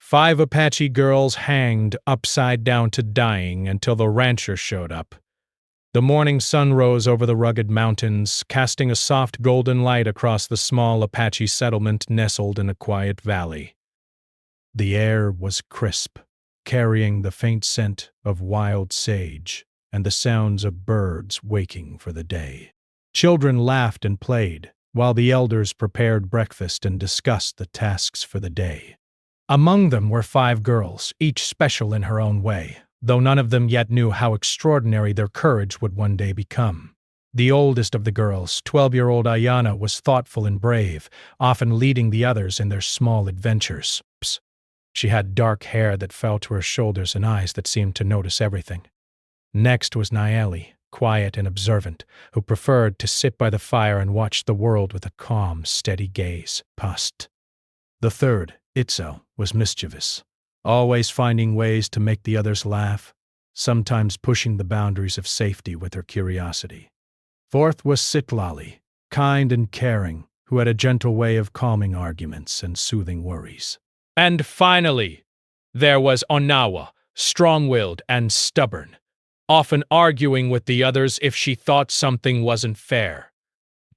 5 Apache girls hanged upside down to dying until the rancher showed up. The morning sun rose over the rugged mountains, casting a soft golden light across the small Apache settlement nestled in a quiet valley. The air was crisp, carrying the faint scent of wild sage and the sounds of birds waking for the day. Children laughed and played, while the elders prepared breakfast and discussed the tasks for the day. Among them were 5 girls, each special in her own way, though none of them yet knew how extraordinary their courage would one day become. The oldest of the girls, 12-year-old Ayana, was thoughtful and brave, often leading the others in their small adventures. She had dark hair that fell to her shoulders and eyes that seemed to notice everything. Next was Nayeli, quiet and observant, who preferred to sit by the fire and watch the world with a calm, steady gaze. The third, Itzel, was mischievous, always finding ways to make the others laugh, sometimes pushing the boundaries of safety with her curiosity. Fourth was Sitlali, kind and caring, who had a gentle way of calming arguments and soothing worries. And finally, there was Onawa, strong-willed and stubborn, often arguing with the others if she thought something wasn't fair.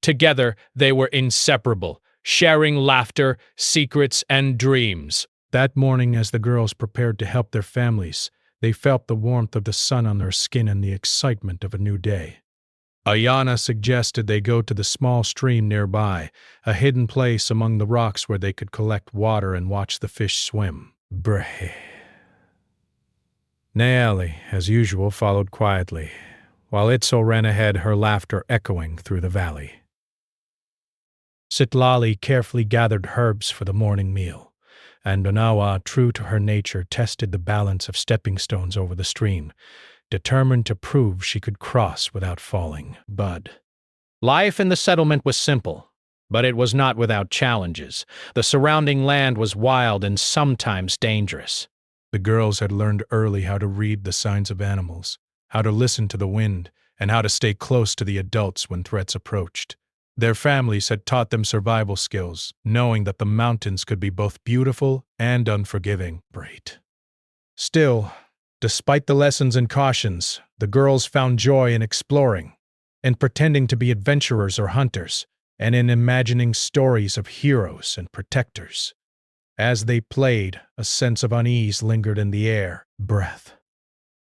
Together, they were inseparable, sharing laughter, secrets, and dreams. That morning, as the girls prepared to help their families, they felt the warmth of the sun on their skin and the excitement of a new day. Ayana suggested they go to the small stream nearby, a hidden place among the rocks where they could collect water and watch the fish swim. Nayeli, as usual, followed quietly, while Itzel ran ahead, her laughter echoing through the valley. Sitlali carefully gathered herbs for the morning meal, and Onawa, true to her nature, tested the balance of stepping stones over the stream, determined to prove she could cross without falling. Life in the settlement was simple, but it was not without challenges. The surrounding land was wild and sometimes dangerous. The girls had learned early how to read the signs of animals, how to listen to the wind, and how to stay close to the adults when threats approached. Their families had taught them survival skills, knowing that the mountains could be both beautiful and unforgiving. Still, despite the lessons and cautions, the girls found joy in exploring, in pretending to be adventurers or hunters, and in imagining stories of heroes and protectors. As they played, a sense of unease lingered in the air.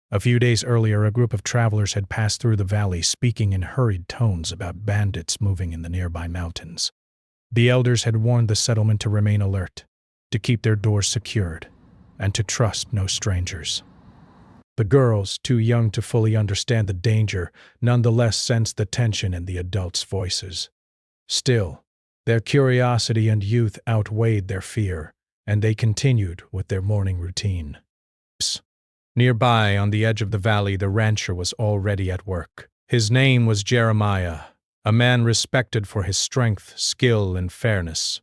A few days earlier, a group of travelers had passed through the valley, speaking in hurried tones about bandits moving in the nearby mountains. The elders had warned the settlement to remain alert, to keep their doors secured, and to trust no strangers. The girls, too young to fully understand the danger, nonetheless sensed the tension in the adults' voices. Still, their curiosity and youth outweighed their fear, and they continued with their morning routine. Nearby, on the edge of the valley, the rancher was already at work. His name was Jeremiah, a man respected for his strength, skill, and fairness.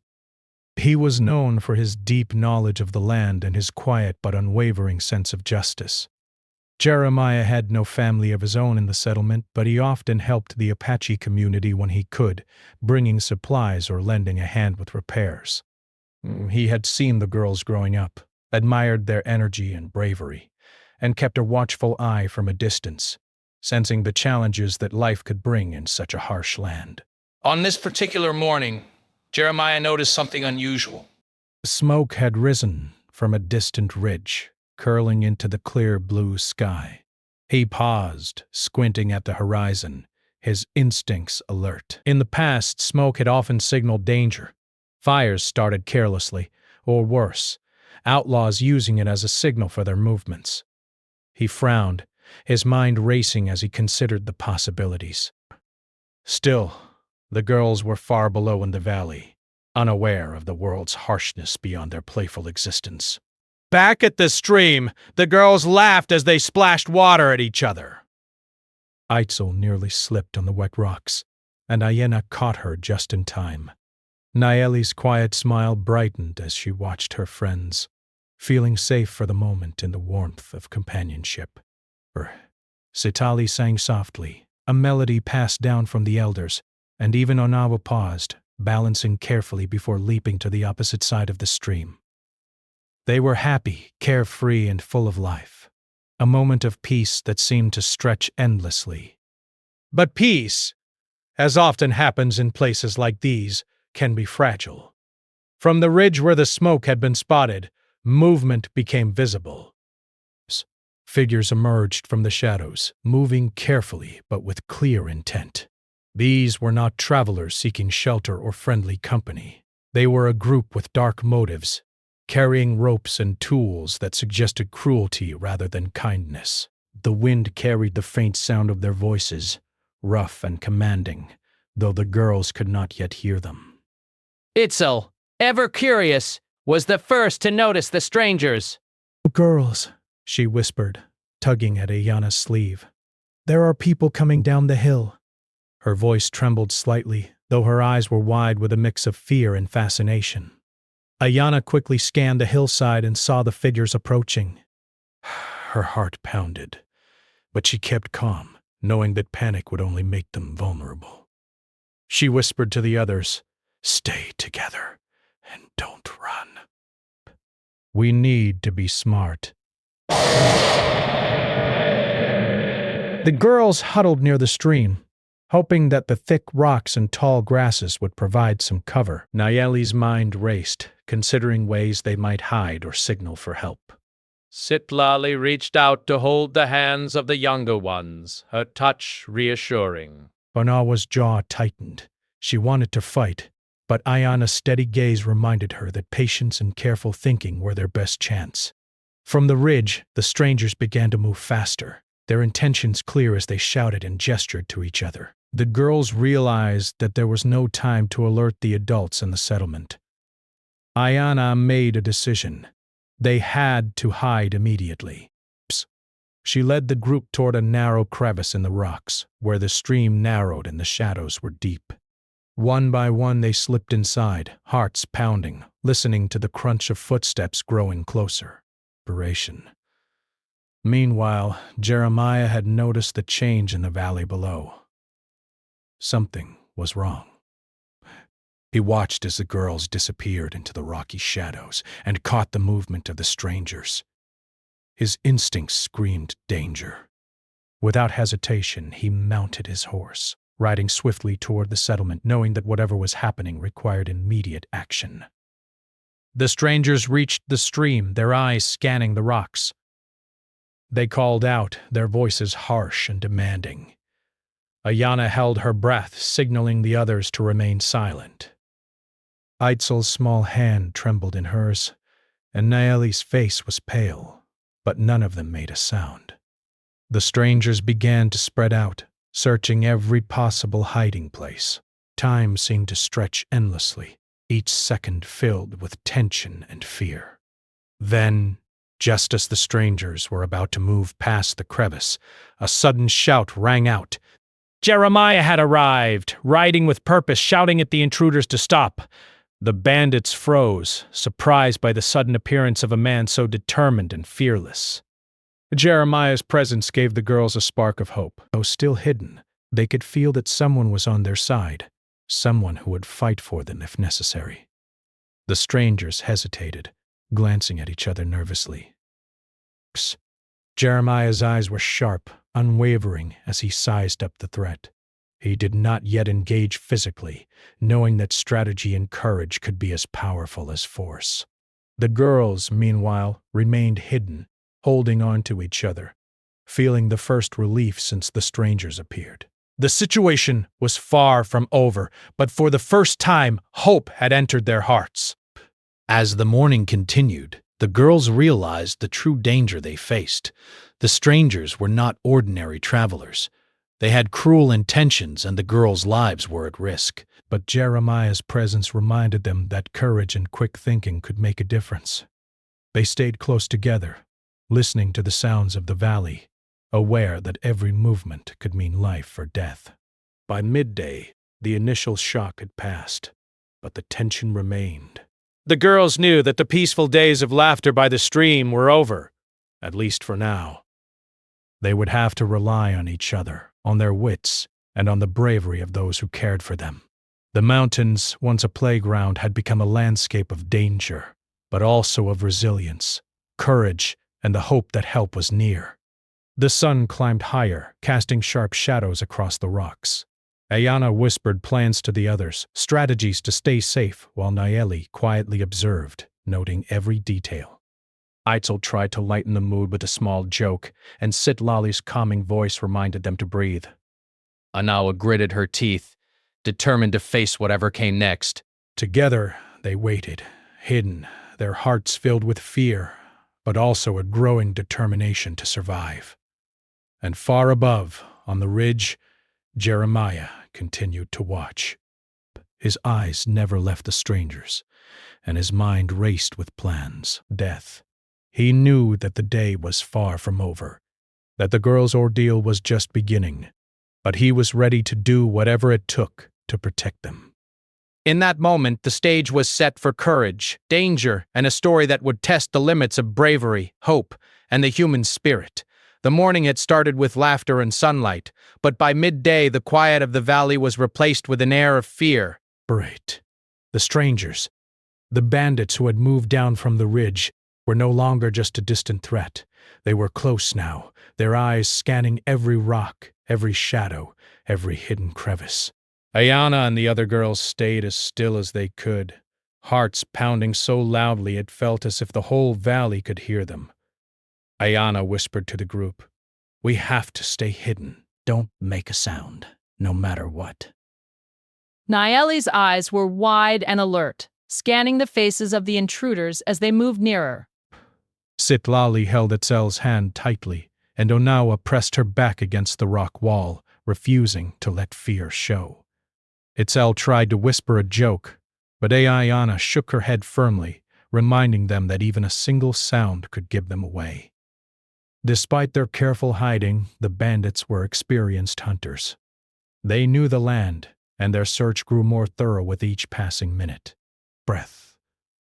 He was known for his deep knowledge of the land and his quiet but unwavering sense of justice. Jeremiah had no family of his own in the settlement, but he often helped the Apache community when he could, bringing supplies or lending a hand with repairs. He had seen the girls growing up, admired their energy and bravery, and kept a watchful eye from a distance, sensing the challenges that life could bring in such a harsh land. On this particular morning, Jeremiah noticed something unusual. Smoke had risen from a distant ridge, curling into the clear blue sky. He paused, squinting at the horizon, his instincts alert. In the past, smoke had often signaled danger. Fires started carelessly, or worse, outlaws using it as a signal for their movements. He frowned, his mind racing as he considered the possibilities. Still, the girls were far below in the valley, unaware of the world's harshness beyond their playful existence. Back at the stream, the girls laughed as they splashed water at each other. Itzel nearly slipped on the wet rocks, and Ayana caught her just in time. Nayeli's quiet smile brightened as she watched her friends, feeling safe for the moment in the warmth of companionship. Sitali sang softly, a melody passed down from the elders, and even Onawa paused, balancing carefully before leaping to the opposite side of the stream. They were happy, carefree, and full of life. A moment of peace that seemed to stretch endlessly. But peace, as often happens in places like these, can be fragile. From the ridge where the smoke had been spotted, movement became visible. Figures emerged from the shadows, moving carefully but with clear intent. These were not travelers seeking shelter or friendly company. They were a group with dark motives, carrying ropes and tools that suggested cruelty rather than kindness. The wind carried the faint sound of their voices, rough and commanding, though the girls could not yet hear them. Itzel, ever curious, was the first to notice the strangers. Girls, she whispered, tugging at Ayana's sleeve. There are people coming down the hill. Her voice trembled slightly, though her eyes were wide with a mix of fear and fascination. Ayana quickly scanned the hillside and saw the figures approaching. Her heart pounded, but she kept calm, knowing that panic would only make them vulnerable. She whispered to the others, "Stay together and don't run. We need to be smart." The girls huddled near the stream, hoping that the thick rocks and tall grasses would provide some cover. Nayeli's mind raced, considering ways they might hide or signal for help. Citlali reached out to hold the hands of the younger ones, her touch reassuring. Banawa's jaw tightened. She wanted to fight, but Ayana's steady gaze reminded her that patience and careful thinking were their best chance. From the ridge, the strangers began to move faster, their intentions clear as they shouted and gestured to each other. The girls realized that there was no time to alert the adults in the settlement. Ayana made a decision. They had to hide immediately. She led the group toward a narrow crevice in the rocks, where the stream narrowed and the shadows were deep. One by one they slipped inside, hearts pounding, listening to the crunch of footsteps growing closer. Meanwhile, Jeremiah had noticed the change in the valley below. Something was wrong. He watched as the girls disappeared into the rocky shadows and caught the movement of the strangers. His instincts screamed danger. Without hesitation, he mounted his horse, riding swiftly toward the settlement, knowing that whatever was happening required immediate action. The strangers reached the stream, their eyes scanning the rocks. They called out, their voices harsh and demanding. Ayana held her breath, signaling the others to remain silent. Eitzel's small hand trembled in hers, and Nayeli's face was pale, but none of them made a sound. The strangers began to spread out, searching every possible hiding place. Time seemed to stretch endlessly, each second filled with tension and fear. Then, just as the strangers were about to move past the crevice, a sudden shout rang out. Jeremiah had arrived, riding with purpose, shouting at the intruders to stop. The bandits froze, surprised by the sudden appearance of a man so determined and fearless. Jeremiah's presence gave the girls a spark of hope. Though still hidden, they could feel that someone was on their side, someone who would fight for them if necessary. The strangers hesitated, glancing at each other nervously. Jeremiah's eyes were sharp, unwavering as he sized up the threat. He did not yet engage physically, knowing that strategy and courage could be as powerful as force. The girls, meanwhile, remained hidden, holding on to each other, feeling the first relief since the strangers appeared. The situation was far from over, but for the first time, hope had entered their hearts. As the morning continued, the girls realized the true danger they faced. The strangers were not ordinary travelers. They had cruel intentions, and the girls' lives were at risk. But Jeremiah's presence reminded them that courage and quick thinking could make a difference. They stayed close together, listening to the sounds of the valley, aware that every movement could mean life or death. By midday, the initial shock had passed, but the tension remained. The girls knew that the peaceful days of laughter by the stream were over, at least for now. They would have to rely on each other, on their wits, and on the bravery of those who cared for them. The mountains, once a playground, had become a landscape of danger. but also of resilience, courage, and the hope that help was near. The sun climbed higher, casting sharp shadows across the rocks. Ayana whispered plans to the others, strategies to stay safe, while Nayeli quietly observed, noting every detail. Eitzel tried to lighten the mood with a small joke, and Sitlali's calming voice reminded them to breathe. Anawa gritted her teeth, determined to face whatever came next. Together, they waited, hidden, their hearts filled with fear, but also a growing determination to survive. And far above, on the ridge, Jeremiah continued to watch. His eyes never left the strangers, and his mind raced with plans, death. He knew that the day was far from over, that the girl's ordeal was just beginning, but he was ready to do whatever it took to protect them. In that moment, the stage was set for courage, danger, and a story that would test the limits of bravery, hope, and the human spirit. The morning had started with laughter and sunlight, but by midday the quiet of the valley was replaced with an air of fear. Great. The strangers, the bandits who had moved down from the ridge, were no longer just a distant threat. They were close now, their eyes scanning every rock, every shadow, every hidden crevice. Ayana and the other girls stayed as still as they could, hearts pounding so loudly it felt as if the whole valley could hear them. Ayana whispered to the group, "We have to stay hidden. Don't make a sound, no matter what." Nayeli's eyes were wide and alert, scanning the faces of the intruders as they moved nearer. Sitlali held Etzel's hand tightly, and Onawa pressed her back against the rock wall, refusing to let fear show. Etzel tried to whisper a joke, but Ayana shook her head firmly, reminding them that even a single sound could give them away. Despite their careful hiding, the bandits were experienced hunters. They knew the land, and their search grew more thorough with each passing minute. Breath.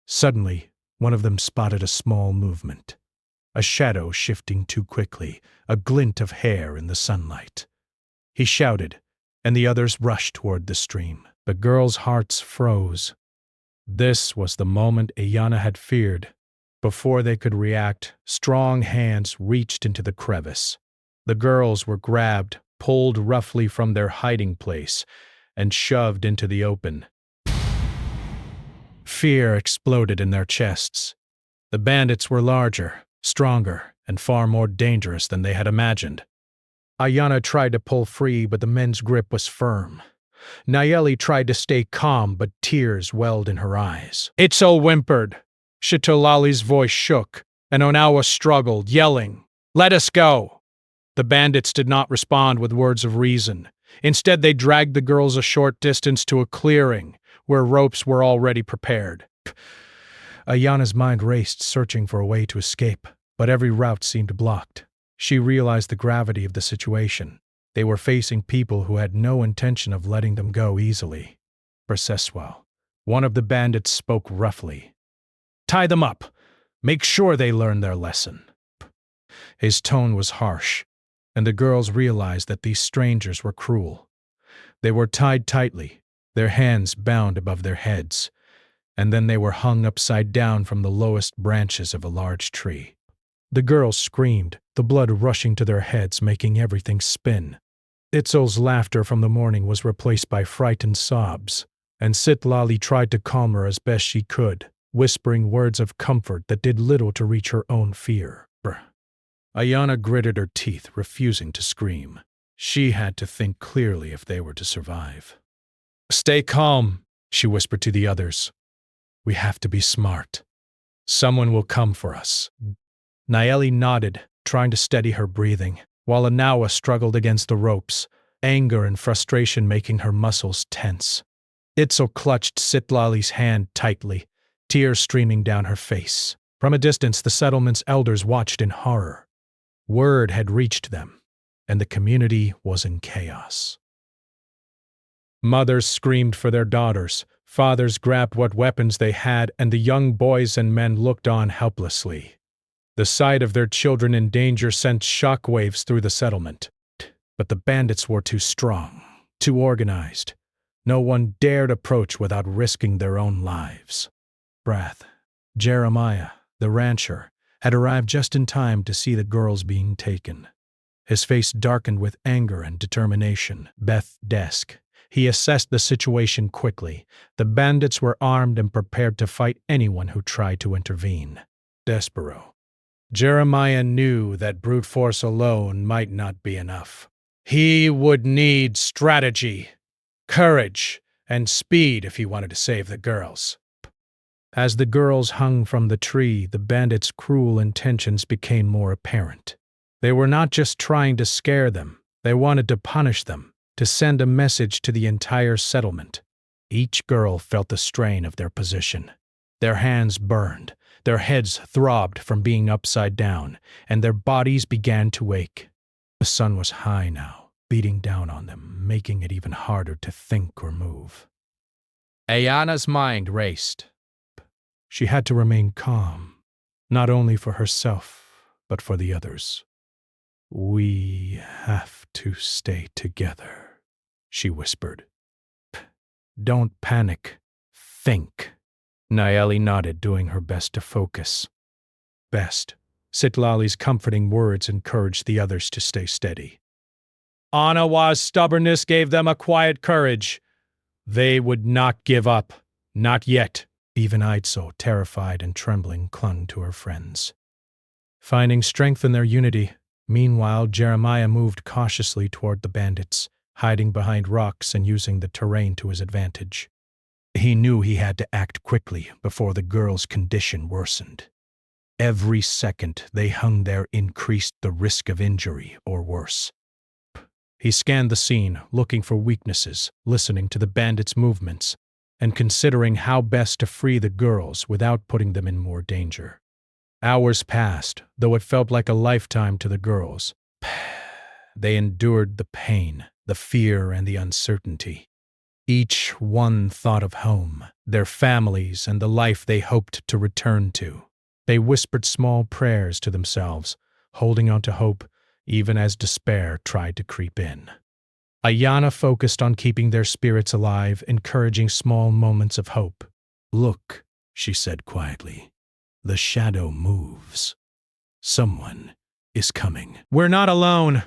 Suddenly, one of them spotted a small movement. A shadow shifting too quickly, a glint of hair in the sunlight. He shouted, and the others rushed toward the stream. The girls' hearts froze. This was the moment Ayana had feared. Before they could react, strong hands reached into the crevice. The girls were grabbed, pulled roughly from their hiding place, and shoved into the open. Fear exploded in their chests. The bandits were larger, stronger, and far more dangerous than they had imagined. Ayana tried to pull free, but the men's grip was firm. Nayeli tried to stay calm, but tears welled in her eyes. Itzel whimpered. Shitolali's voice shook, and Onawa struggled, yelling, "Let us go!" The bandits did not respond with words of reason. Instead, they dragged the girls a short distance to a clearing, where ropes were already prepared. Ayana's mind raced, searching for a way to escape, but every route seemed blocked. She realized the gravity of the situation. They were facing people who had no intention of letting them go easily. Braceswell, one of the bandits, spoke roughly. "Tie them up. Make sure they learn their lesson." His tone was harsh, and the girls realized that these strangers were cruel. They were tied tightly, their hands bound above their heads, and then they were hung upside down from the lowest branches of a large tree. The girls screamed, the blood rushing to their heads, making everything spin. Itzel's laughter from the morning was replaced by frightened sobs, and Sitlali tried to calm her as best she could, whispering words of comfort that did little to reach her own fear. Ayana gritted her teeth, refusing to scream. She had to think clearly if they were to survive. "Stay calm," she whispered to the others. "We have to be smart. Someone will come for us." Nayeli nodded, trying to steady her breathing, while Anawa struggled against the ropes, anger and frustration making her muscles tense. Itzel clutched Sitlali's hand tightly, tears streaming down her face. From a distance, the settlement's elders watched in horror. Word had reached them, and the community was in chaos. Mothers screamed for their daughters, fathers grabbed what weapons they had, and the young boys and men looked on helplessly. The sight of their children in danger sent shockwaves through the settlement. But the bandits were too strong, too organized. No one dared approach without risking their own lives. Breath. Jeremiah, the rancher, had arrived just in time to see the girls being taken. His face darkened with anger and determination. Beth's desk. He assessed the situation quickly. The bandits were armed and prepared to fight anyone who tried to intervene. Despero. Jeremiah knew that brute force alone might not be enough. He would need strategy, courage, and speed if he wanted to save the girls. As the girls hung from the tree, the bandits' cruel intentions became more apparent. They were not just trying to scare them, they wanted to punish them, to send a message to the entire settlement. Each girl felt the strain of their position. Their hands burned, their heads throbbed from being upside down, and their bodies began to ache. The sun was high now, beating down on them, making it even harder to think or move. Ayana's mind raced. She had to remain calm, not only for herself, but for the others. "We have to stay together," she whispered. "Don't panic. Think." Nayeli nodded, doing her best to focus. "Best." Sitlali's comforting words encouraged the others to stay steady. Anawa's stubbornness gave them a quiet courage. They would not give up. Not yet. Even Aitso, terrified and trembling, clung to her friends. Finding strength in their unity, meanwhile, Jeremiah moved cautiously toward the bandits, hiding behind rocks and using the terrain to his advantage. He knew he had to act quickly before the girls' condition worsened. Every second they hung there increased the risk of injury or worse. He scanned the scene, looking for weaknesses, listening to the bandits' movements, and considering how best to free the girls without putting them in more danger. Hours passed, though it felt like a lifetime to the girls. They endured the pain, the fear, and the uncertainty. Each one thought of home, their families, and the life they hoped to return to. They whispered small prayers to themselves, holding on to hope, even as despair tried to creep in. Ayana focused on keeping their spirits alive, encouraging small moments of hope. "Look," she said quietly. "The shadow moves. Someone is coming." "We're not alone."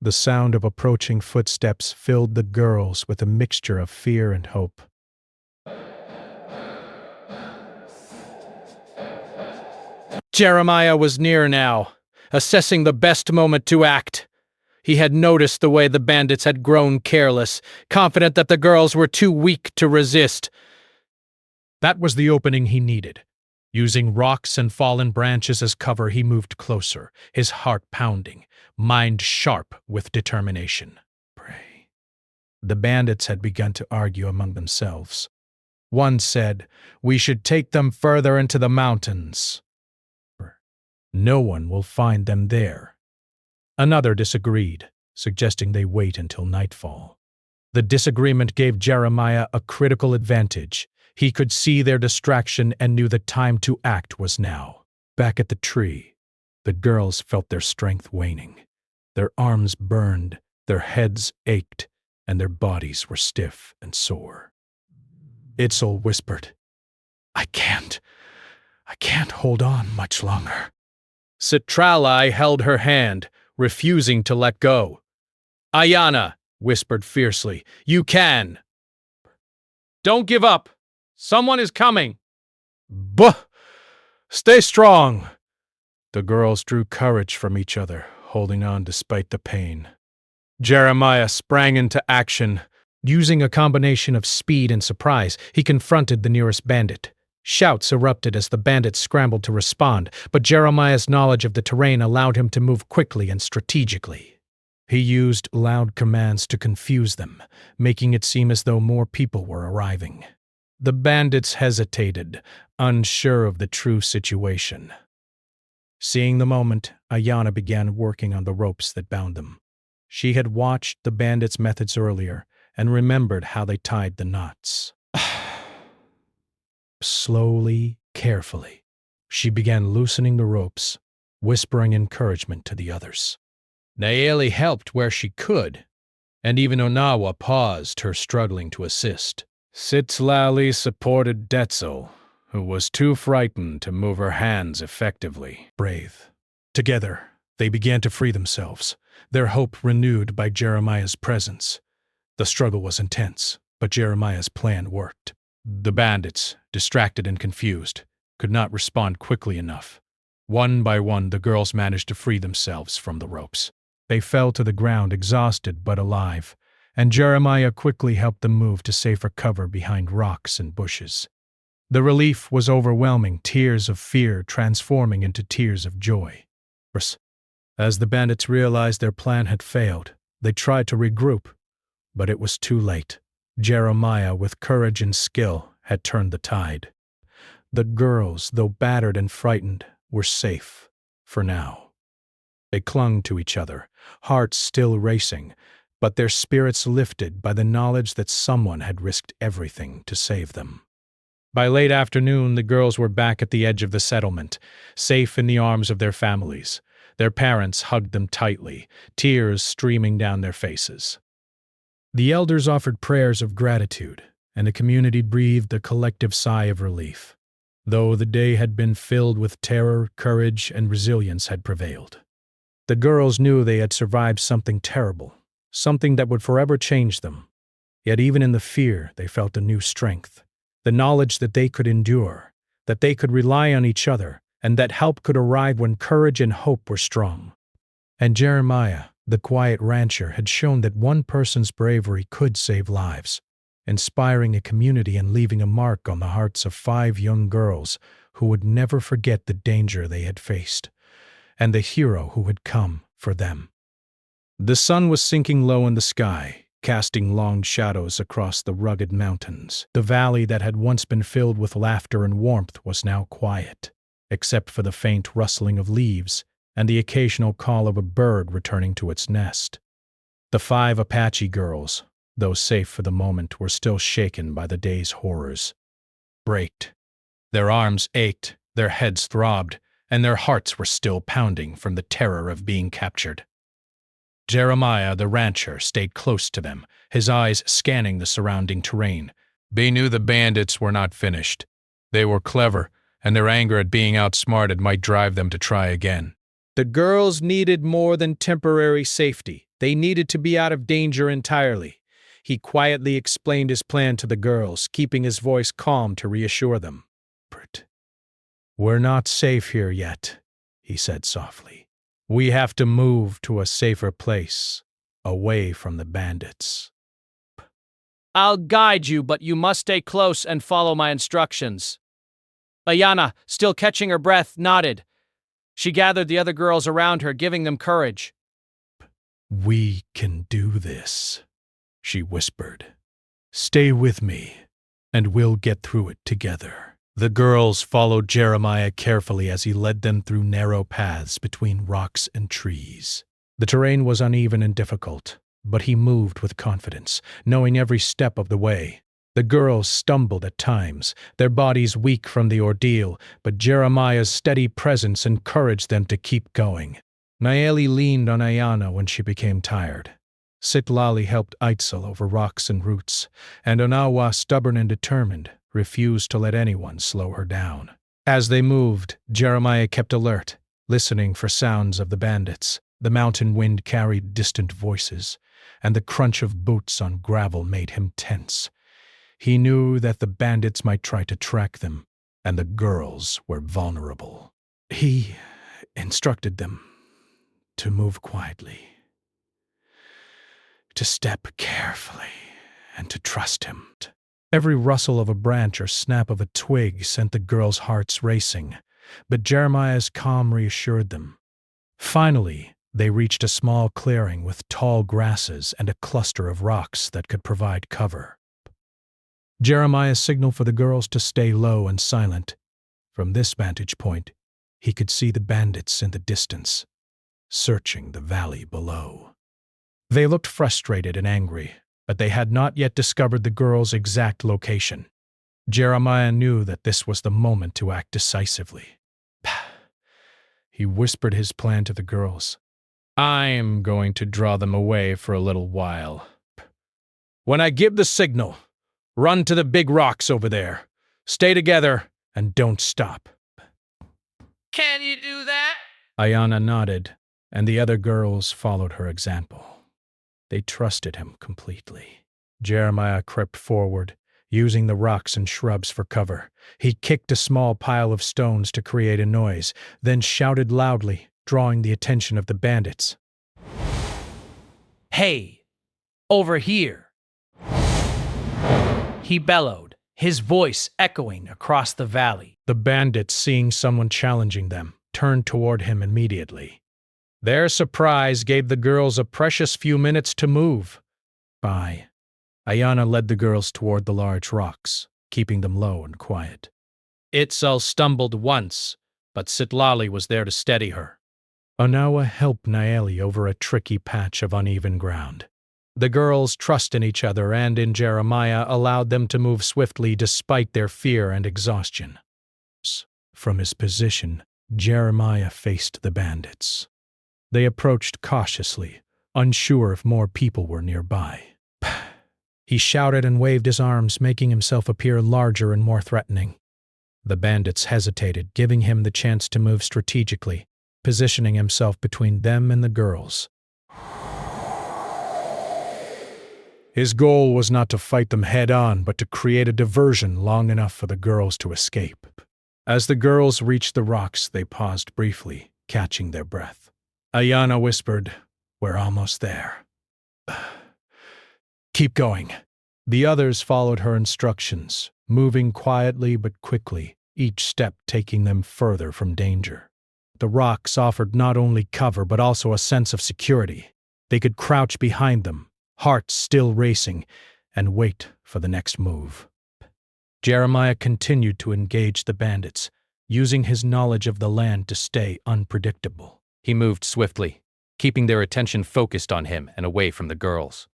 The sound of approaching footsteps filled the girls with a mixture of fear and hope. Jeremiah was near now, assessing the best moment to act. He had noticed the way the bandits had grown careless, confident that the girls were too weak to resist. That was the opening he needed. Using rocks and fallen branches as cover, he moved closer, his heart pounding, mind sharp with determination. Pray. The bandits had begun to argue among themselves. One said, "We should take them further into the mountains. No one will find them there." Another disagreed, suggesting they wait until nightfall. The disagreement gave Jeremiah a critical advantage. He could see their distraction and knew the time to act was now. Back at the tree, the girls felt their strength waning. Their arms burned, their heads ached, and their bodies were stiff and sore. Itzel whispered, I can't hold on much longer." Citrali held her hand, refusing to let go. "Ayana," whispered fiercely, "you can. Don't give up. Someone is coming." "Buh! Stay strong!" The girls drew courage from each other, holding on despite the pain. Jeremiah sprang into action. Using a combination of speed and surprise, he confronted the nearest bandit. Shouts erupted as the bandits scrambled to respond, but Jeremiah's knowledge of the terrain allowed him to move quickly and strategically. He used loud commands to confuse them, making it seem as though more people were arriving. The bandits hesitated, unsure of the true situation. Seeing the moment, Ayana began working on the ropes that bound them. She had watched the bandits' methods earlier and remembered how they tied the knots. Slowly, carefully, she began loosening the ropes, whispering encouragement to the others. Nayeli helped where she could, and even Onawa paused her struggling to assist. Sitlali supported Detzel, who was too frightened to move her hands effectively. Brave. Together, they began to free themselves, their hope renewed by Jeremiah's presence. The struggle was intense, but Jeremiah's plan worked. The bandits, distracted and confused, could not respond quickly enough. One by one, the girls managed to free themselves from the ropes. They fell to the ground exhausted but alive, and Jeremiah quickly helped them move to safer cover behind rocks and bushes. The relief was overwhelming, tears of fear transforming into tears of joy. As the bandits realized their plan had failed, they tried to regroup, but it was too late. Jeremiah, with courage and skill, had turned the tide. The girls, though battered and frightened, were safe, for now. They clung to each other, hearts still racing, but their spirits lifted by the knowledge that someone had risked everything to save them. By late afternoon, the girls were back at the edge of the settlement, safe in the arms of their families. Their parents hugged them tightly, tears streaming down their faces. The elders offered prayers of gratitude, and the community breathed a collective sigh of relief. Though the day had been filled with terror, courage, and resilience had prevailed. The girls knew they had survived something terrible, something that would forever change them. Yet even in the fear, they felt a new strength, the knowledge that they could endure, that they could rely on each other, and that help could arrive when courage and hope were strong. And Jeremiah, the quiet rancher, had shown that one person's bravery could save lives, inspiring a community and leaving a mark on the hearts of 5 young girls who would never forget the danger they had faced, and the hero who had come for them. The sun was sinking low in the sky, casting long shadows across the rugged mountains. The valley that had once been filled with laughter and warmth was now quiet, except for the faint rustling of leaves and the occasional call of a bird returning to its nest. The 5 Apache girls, though safe for the moment, were still shaken by the day's horrors. Braked. Their arms ached, their heads throbbed, and their hearts were still pounding from the terror of being captured. Jeremiah, the rancher, stayed close to them, his eyes scanning the surrounding terrain. They knew the bandits were not finished. They were clever, and their anger at being outsmarted might drive them to try again. The girls needed more than temporary safety. They needed to be out of danger entirely. He quietly explained his plan to the girls, keeping his voice calm to reassure them. "We're not safe here yet," he said softly. "We have to move to a safer place, away from the bandits." "I'll guide you, but you must stay close and follow my instructions." Ayana, still catching her breath, nodded. She gathered the other girls around her, giving them courage. "We can do this," she whispered. "Stay with me, and we'll get through it together." The girls followed Jeremiah carefully as he led them through narrow paths between rocks and trees. The terrain was uneven and difficult, but he moved with confidence, knowing every step of the way. The girls stumbled at times, their bodies weak from the ordeal, but Jeremiah's steady presence encouraged them to keep going. Nayeli leaned on Ayana when she became tired. Sitlali helped Eitzel over rocks and roots, and Onawa, stubborn and determined, refused to let anyone slow her down. As they moved, Jeremiah kept alert, listening for sounds of the bandits. The mountain wind carried distant voices, and the crunch of boots on gravel made him tense. He knew that the bandits might try to track them, and the girls were vulnerable. He instructed them to move quietly, to step carefully, and to trust him. Every rustle of a branch or snap of a twig sent the girls' hearts racing, but Jeremiah's calm reassured them. Finally, they reached a small clearing with tall grasses and a cluster of rocks that could provide cover. Jeremiah signaled for the girls to stay low and silent. From this vantage point, he could see the bandits in the distance, searching the valley below. They looked frustrated and angry, but they had not yet discovered the girls' exact location. Jeremiah knew that this was the moment to act decisively. He whispered his plan to the girls. "I'm going to draw them away for a little while. When I give the signal, run to the big rocks over there. Stay together and don't stop." Can you do that? Ayana nodded, and the other girls followed her example. They trusted him completely. Jeremiah crept forward, using the rocks and shrubs for cover. He kicked a small pile of stones to create a noise, then shouted loudly, drawing the attention of the bandits. Hey, over here. He bellowed, his voice echoing across the valley. The bandits, seeing someone challenging them, turned toward him immediately. Their surprise gave the girls a precious few minutes to move. Ayana led the girls toward the large rocks, keeping them low and quiet. Itzel stumbled once, but Sitlali was there to steady her. Onawa helped Naeli over a tricky patch of uneven ground. The girls' trust in each other and in Jeremiah allowed them to move swiftly despite their fear and exhaustion. From his position, Jeremiah faced the bandits. They approached cautiously, unsure if more people were nearby. He shouted and waved his arms, making himself appear larger and more threatening. The bandits hesitated, giving him the chance to move strategically, positioning himself between them and the girls. His goal was not to fight them head-on, but to create a diversion long enough for the girls to escape. As the girls reached the rocks, they paused briefly, catching their breath. Ayana whispered, "We're almost there." "Keep going." The others followed her instructions, moving quietly but quickly, each step taking them further from danger. The rocks offered not only cover but also a sense of security. They could crouch behind them, hearts still racing, and wait for the next move. Jeremiah continued to engage the bandits, using his knowledge of the land to stay unpredictable. He moved swiftly, keeping their attention focused on him and away from the girls.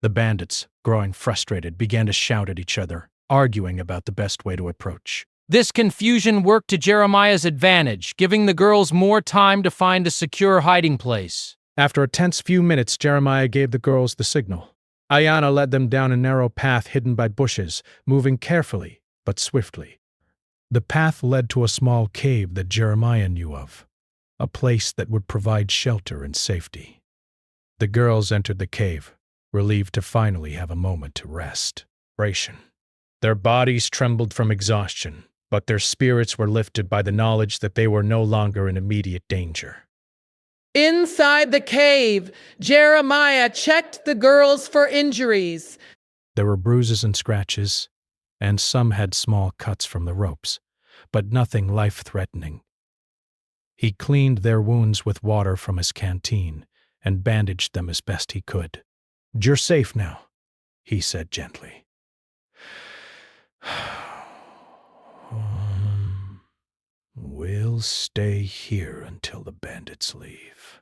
The bandits, growing frustrated, began to shout at each other, arguing about the best way to approach. This confusion worked to Jeremiah's advantage, giving the girls more time to find a secure hiding place. After a tense few minutes, Jeremiah gave the girls the signal. Ayana led them down a narrow path hidden by bushes, moving carefully but swiftly. The path led to a small cave that Jeremiah knew of, a place that would provide shelter and safety. The girls entered the cave, relieved to finally have a moment to rest. Their bodies trembled from exhaustion, but their spirits were lifted by the knowledge that they were no longer in immediate danger. Inside the cave, Jeremiah checked the girls for injuries. There were bruises and scratches, and some had small cuts from the ropes, but nothing life-threatening. He cleaned their wounds with water from his canteen and bandaged them as best he could. "You're safe now," he said gently. "We'll stay here until the bandits leave.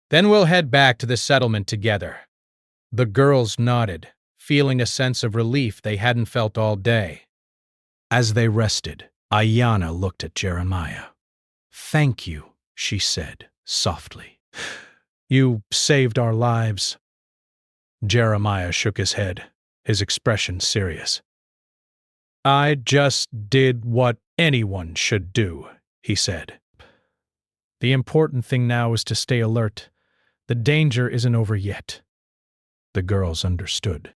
Then we'll head back to the settlement together." The girls nodded, feeling a sense of relief they hadn't felt all day. As they rested, Ayana looked at Jeremiah. "Thank you," she said softly. "You saved our lives." Jeremiah shook his head, his expression serious. "I just did what anyone should do," he said. "The important thing now is to stay alert. The danger isn't over yet." The girls understood.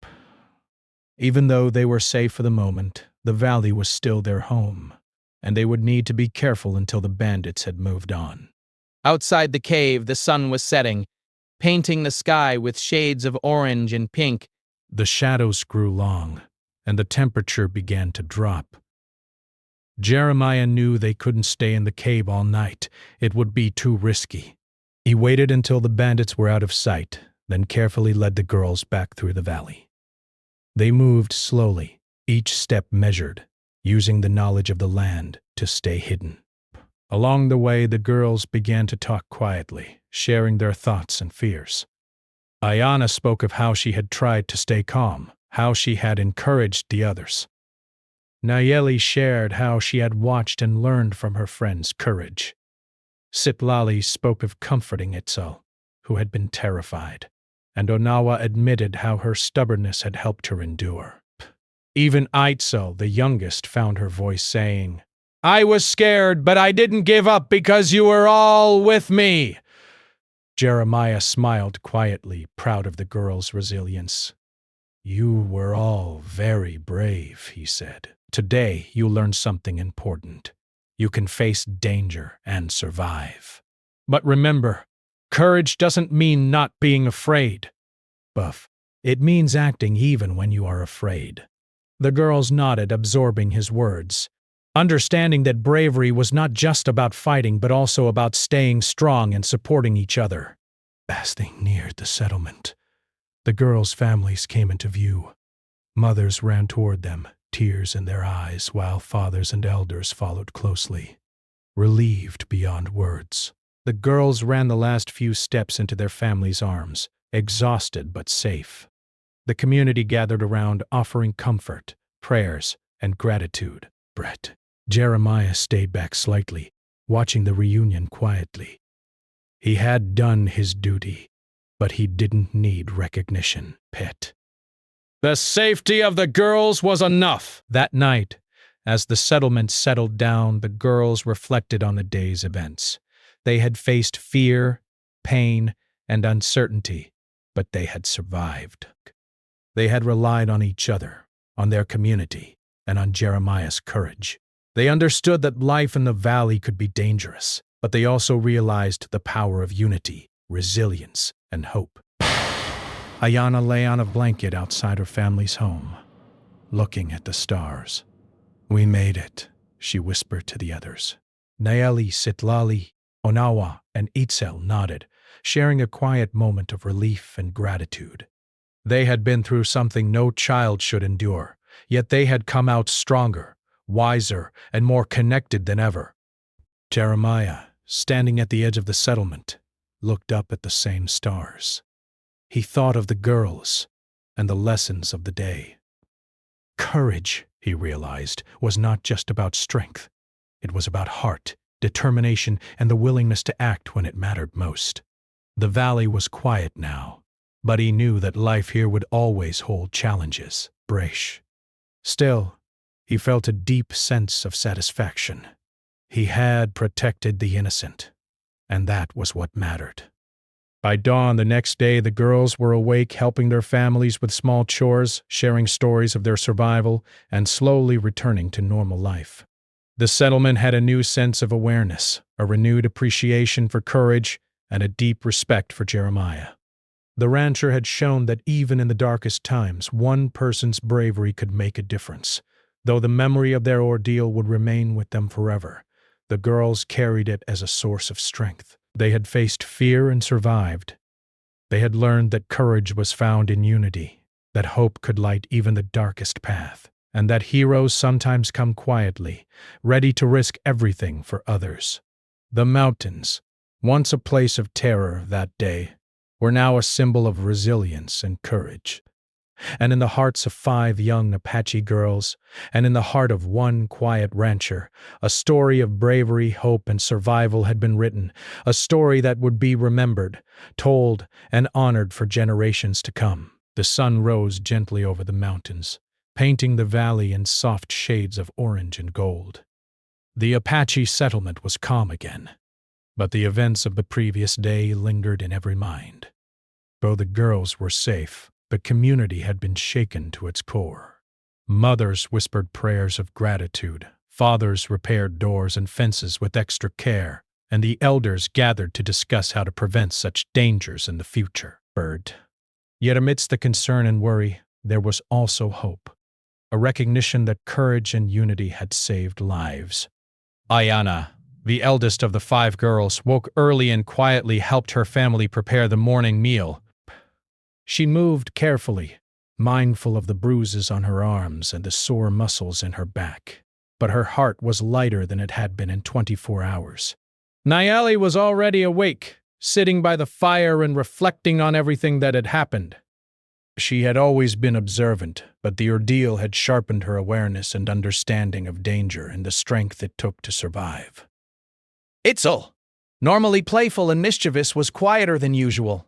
Even though they were safe for the moment, the valley was still their home, and they would need to be careful until the bandits had moved on. Outside the cave, the sun was setting, painting the sky with shades of orange and pink. The shadows grew long, and the temperature began to drop. Jeremiah knew they couldn't stay in the cave all night. It would be too risky. He waited until the bandits were out of sight, then carefully led the girls back through the valley. They moved slowly, each step measured, using the knowledge of the land to stay hidden. Along the way, the girls began to talk quietly, sharing their thoughts and fears. Ayana spoke of how she had tried to stay calm, how she had encouraged the others. Nayeli shared how she had watched and learned from her friend's courage. Sitlali spoke of comforting Itzel, who had been terrified, and Onawa admitted how her stubbornness had helped her endure. Even Eitzel, the youngest, found her voice saying, "I was scared, but I didn't give up because you were all with me." Jeremiah smiled quietly, proud of the girl's resilience. "You were all very brave," he said. "Today you learned something important. You can face danger and survive. But remember, courage doesn't mean not being afraid. Buff, it means acting even when you are afraid." The girls nodded, absorbing his words, understanding that bravery was not just about fighting but also about staying strong and supporting each other. As they neared the settlement, the girls' families came into view. Mothers ran toward them, tears in their eyes, while fathers and elders followed closely, relieved beyond words. The girls ran the last few steps into their families' arms, exhausted but safe. The community gathered around, offering comfort, prayers, and gratitude. Jeremiah stayed back slightly, watching the reunion quietly. He had done his duty, but he didn't need recognition. The safety of the girls was enough. That night, as the settlement settled down, the girls reflected on the day's events. They had faced fear, pain, and uncertainty, but they had survived. They had relied on each other, on their community, and on Jeremiah's courage. They understood that life in the valley could be dangerous, but they also realized the power of unity, resilience, and hope. Ayana lay on a blanket outside her family's home, looking at the stars. "We made it," she whispered to the others. Nayeli, Sitlali, Onawa, and Itzel nodded, sharing a quiet moment of relief and gratitude. They had been through something no child should endure, yet they had come out stronger, wiser, and more connected than ever. Jeremiah, standing at the edge of the settlement, looked up at the same stars. He thought of the girls and the lessons of the day. Courage, he realized, was not just about strength. It was about heart, determination, and the willingness to act when it mattered most. The valley was quiet now, but he knew that life here would always hold challenges. Still, he felt a deep sense of satisfaction. He had protected the innocent, and that was what mattered. By dawn the next day, the girls were awake, helping their families with small chores, sharing stories of their survival, and slowly returning to normal life. The settlement had a new sense of awareness, a renewed appreciation for courage, and a deep respect for Jeremiah. The rancher had shown that even in the darkest times, one person's bravery could make a difference. Though the memory of their ordeal would remain with them forever, the girls carried it as a source of strength. They had faced fear and survived. They had learned that courage was found in unity, that hope could light even the darkest path, and that heroes sometimes come quietly, ready to risk everything for others. The mountains, once a place of terror that day, were now a symbol of resilience and courage. And in the hearts of 5 young Apache girls, and in the heart of one quiet rancher, a story of bravery, hope, and survival had been written, a story that would be remembered, told, and honored for generations to come. The sun rose gently over the mountains, painting the valley in soft shades of orange and gold. The Apache settlement was calm again, but the events of the previous day lingered in every mind. Though the girls were safe, the community had been shaken to its core. Mothers whispered prayers of gratitude, fathers repaired doors and fences with extra care, and the elders gathered to discuss how to prevent such dangers in the future. Yet amidst the concern and worry, there was also hope, a recognition that courage and unity had saved lives. Ayana, the eldest of the 5 girls, woke early and quietly helped her family prepare the morning meal. She moved carefully, mindful of the bruises on her arms and the sore muscles in her back, but her heart was lighter than it had been in 24 hours. Nayeli was already awake, sitting by the fire and reflecting on everything that had happened. She had always been observant, but the ordeal had sharpened her awareness and understanding of danger and the strength it took to survive. Itzel, normally playful and mischievous, was quieter than usual.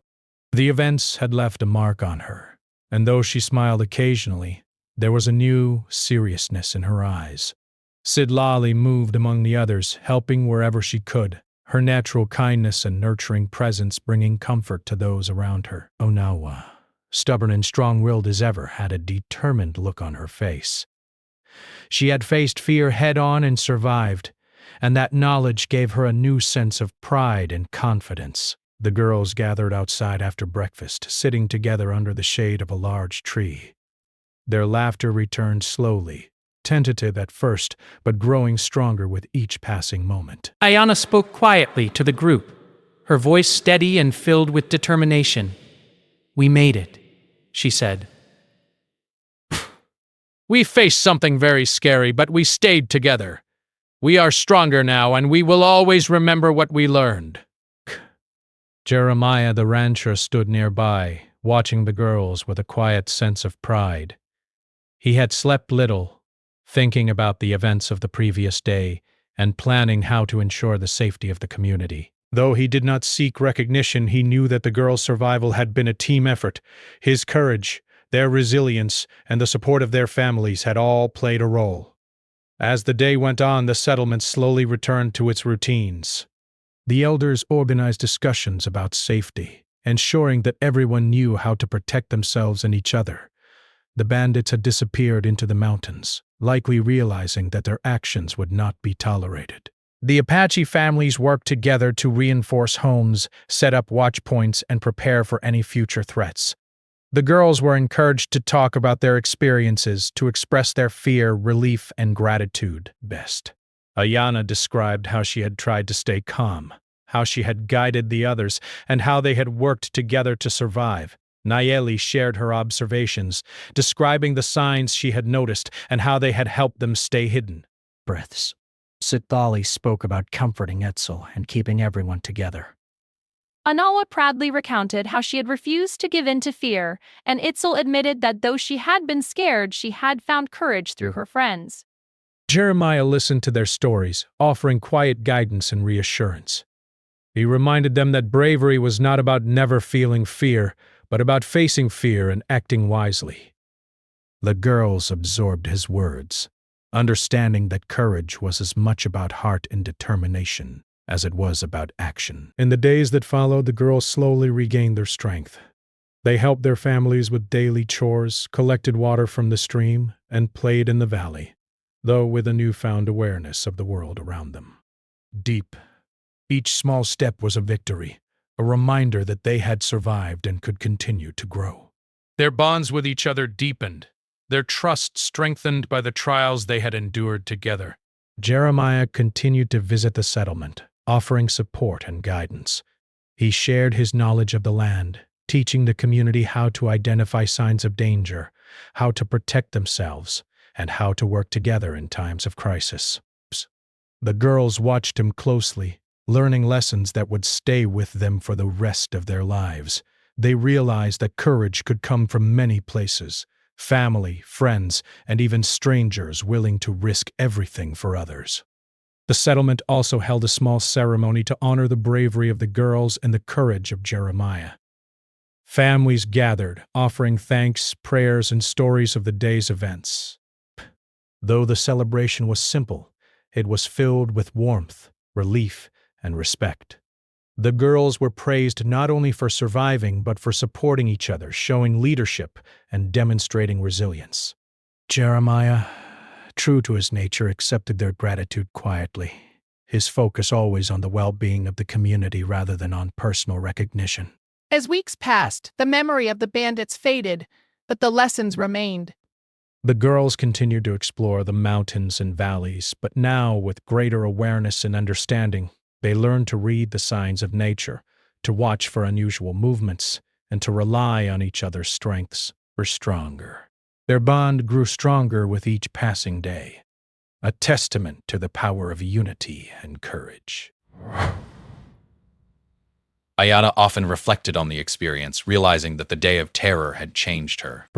The events had left a mark on her, and though she smiled occasionally, There was a new seriousness in her eyes. Sidlali moved among the others, helping wherever she could, her natural kindness and nurturing presence bringing comfort to those around her. Onawa, stubborn and strong-willed as ever, had a determined look on her face. She had faced fear head-on and survived, and that knowledge gave her a new sense of pride and confidence. The girls gathered outside after breakfast, sitting together under the shade of a large tree. Their laughter returned slowly, tentative at first, but growing stronger with each passing moment. Ayana spoke quietly to the group, her voice steady and filled with determination. "We made it," she said. We faced something very scary, but we stayed together. We are stronger now, and we will always remember what we learned. Jeremiah the rancher stood nearby, watching the girls with a quiet sense of pride. He had slept little, thinking about the events of the previous day and planning how to ensure the safety of the community. Though he did not seek recognition, he knew that the girls' survival had been a team effort. His courage, their resilience, and the support of their families had all played a role. As the day went on, the settlement slowly returned to its routines. The elders organized discussions about safety, ensuring that everyone knew how to protect themselves and each other. The bandits had disappeared into the mountains, likely realizing that their actions would not be tolerated. The Apache families worked together to reinforce homes, set up watch points, and prepare for any future threats. The girls were encouraged to talk about their experiences, to express their fear, relief, and gratitude best. Ayana described how she had tried to stay calm, how she had guided the others, and how they had worked together to survive. Nayeli shared her observations, describing the signs she had noticed and how they had helped them stay hidden. Breaths. Sidlali spoke about comforting Etzel and keeping everyone together. Anawa proudly recounted how she had refused to give in to fear, and Itzel admitted that though she had been scared, she had found courage through her friends. Jeremiah listened to their stories, offering quiet guidance and reassurance. He reminded them that bravery was not about never feeling fear, but about facing fear and acting wisely. The girls absorbed his words, understanding that courage was as much about heart and determination as it was about action. In the days that followed, the girls slowly regained their strength. They helped their families with daily chores, collected water from the stream, and played in the valley, though with a newfound awareness of the world around them. Deep, each small step was a victory, a reminder that they had survived and could continue to grow. Their bonds with each other deepened, their trust strengthened by the trials they had endured together. Jeremiah continued to visit the settlement, offering support and guidance. He shared his knowledge of the land, teaching the community how to identify signs of danger, how to protect themselves, and how to work together in times of crisis. The girls watched him closely, learning lessons that would stay with them for the rest of their lives. They realized that courage could come from many places: family, friends, and even strangers willing to risk everything for others. The settlement also held a small ceremony to honor the bravery of the girls and the courage of Jeremiah. Families gathered, offering thanks, prayers, and stories of the day's events. Though the celebration was simple, it was filled with warmth, relief, and respect. The girls were praised not only for surviving, but for supporting each other, showing leadership, and demonstrating resilience. Jeremiah, true to his nature, accepted their gratitude quietly, his focus always on the well-being of the community rather than on personal recognition. As weeks passed, the memory of the bandits faded, but the lessons remained. The girls continued to explore the mountains and valleys, but now with greater awareness and understanding. They learned to read the signs of nature, to watch for unusual movements, and to rely on each other's strengths for stronger. Their bond grew stronger with each passing day, a testament to the power of unity and courage. Ayana often reflected on the experience, realizing that the day of terror had changed her.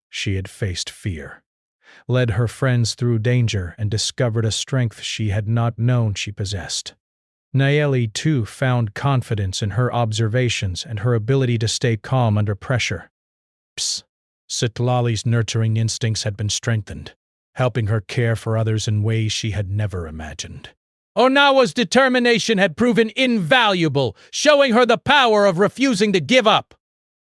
She had faced fear, led her friends through danger, and discovered a strength she had not known she possessed. Nayeli, too, found confidence in her observations and her ability to stay calm under pressure. Citlali's nurturing instincts had been strengthened, helping her care for others in ways she had never imagined. Onawa's determination had proven invaluable, showing her the power of refusing to give up.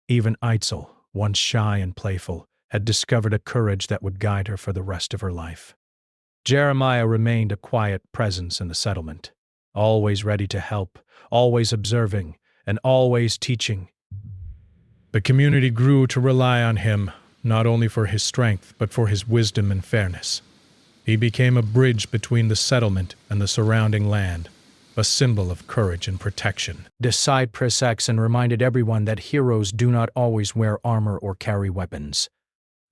Even Eitzel, once shy and playful, had discovered a courage that would guide her for the rest of her life. Jeremiah remained a quiet presence in the settlement, always ready to help, always observing, and always teaching. The community grew to rely on him, not only for his strength, but for his wisdom and fairness. He became a bridge between the settlement and the surrounding land, a symbol of courage and protection. The cypress accent reminded everyone that heroes do not always wear armor or carry weapons.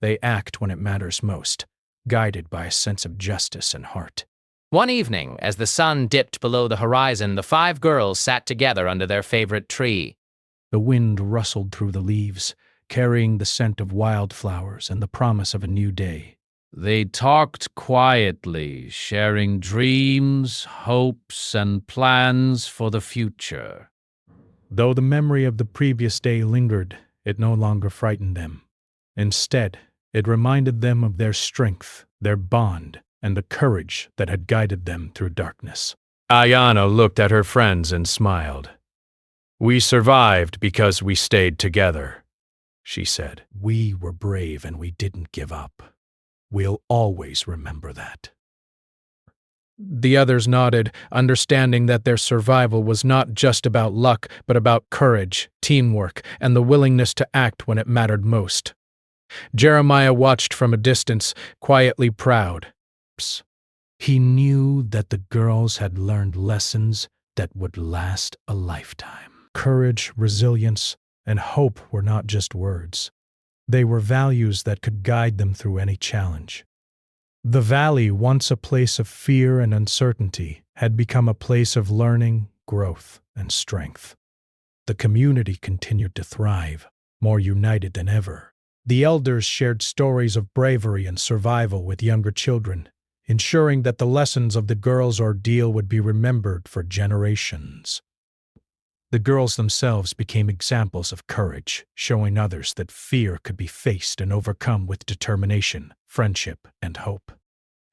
They act when it matters most, guided by a sense of justice and heart. One evening, as the sun dipped below the horizon, the 5 girls sat together under their favorite tree. The wind rustled through the leaves, carrying the scent of wildflowers and the promise of a new day. They talked quietly, sharing dreams, hopes, and plans for the future. Though the memory of the previous day lingered, it no longer frightened them. Instead, it reminded them of their strength, their bond, and the courage that had guided them through darkness. Ayana looked at her friends and smiled. "We survived because we stayed together," she said. "We were brave and we didn't give up. We'll always remember that." The others nodded, understanding that their survival was not just about luck, but about courage, teamwork, and the willingness to act when it mattered most. Jeremiah watched from a distance, quietly proud. He knew that the girls had learned lessons that would last a lifetime. Courage, resilience, and hope were not just words. They were values that could guide them through any challenge. The valley, once a place of fear and uncertainty, had become a place of learning, growth, and strength. The community continued to thrive, more united than ever. The elders shared stories of bravery and survival with younger children, ensuring that the lessons of the girls' ordeal would be remembered for generations. The girls themselves became examples of courage, showing others that fear could be faced and overcome with determination, friendship, and hope.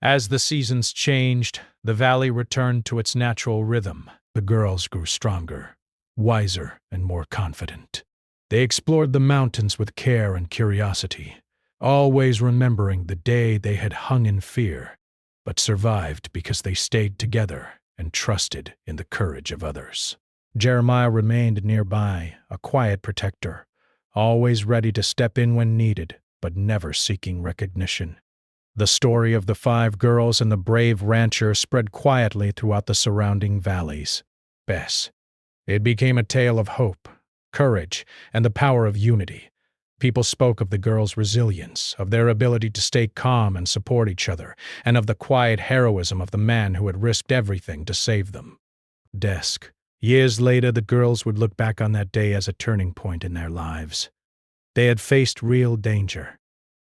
As the seasons changed, the valley returned to its natural rhythm. The girls grew stronger, wiser, and more confident. They explored the mountains with care and curiosity, always remembering the day they had hung in fear, but survived because they stayed together and trusted in the courage of others. Jeremiah remained nearby, a quiet protector, always ready to step in when needed, but never seeking recognition. The story of the 5 girls and the brave rancher spread quietly throughout the surrounding valleys. It became a tale of hope, courage, and the power of unity. People spoke of the girls' resilience, of their ability to stay calm and support each other, and of the quiet heroism of the man who had risked everything to save them. Years later, the girls would look back on that day as a turning point in their lives. They had faced real danger,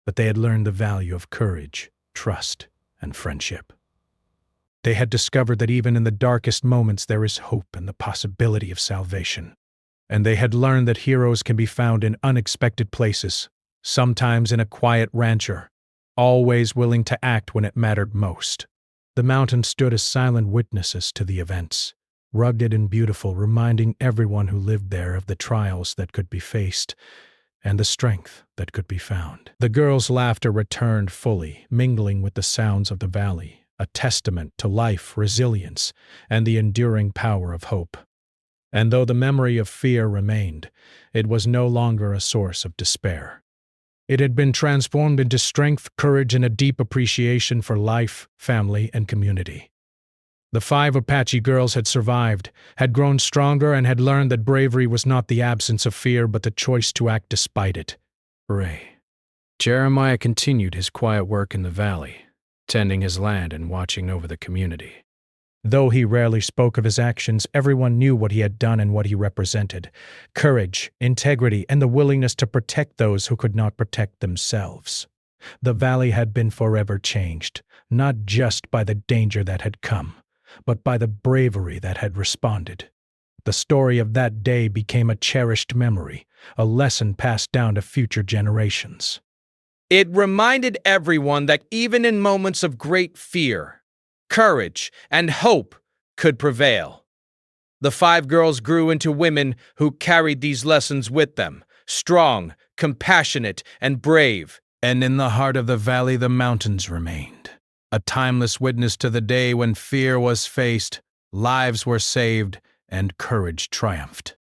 but they had learned the value of courage, trust, and friendship. They had discovered that even in the darkest moments there is hope and the possibility of salvation. And they had learned that heroes can be found in unexpected places, sometimes in a quiet rancher, always willing to act when it mattered most. The mountains stood as silent witnesses to the events, rugged and beautiful, reminding everyone who lived there of the trials that could be faced and the strength that could be found. The girls' laughter returned fully, mingling with the sounds of the valley, a testament to life, resilience, and the enduring power of hope. And though the memory of fear remained, it was no longer a source of despair. It had been transformed into strength, courage, and a deep appreciation for life, family, and community. The 5 Apache girls had survived, had grown stronger, and had learned that bravery was not the absence of fear but the choice to act despite it. Jeremiah continued his quiet work in the valley, tending his land and watching over the community. Though he rarely spoke of his actions, everyone knew what he had done and what he represented: courage, integrity, and the willingness to protect those who could not protect themselves. The valley had been forever changed, not just by the danger that had come, but by the bravery that had responded. The story of that day became a cherished memory, a lesson passed down to future generations. It reminded everyone that even in moments of great fear, courage and hope could prevail. The 5 girls grew into women who carried these lessons with them, strong, compassionate, and brave. And in the heart of the valley the mountains remained, a timeless witness to the day when fear was faced, lives were saved, and courage triumphed.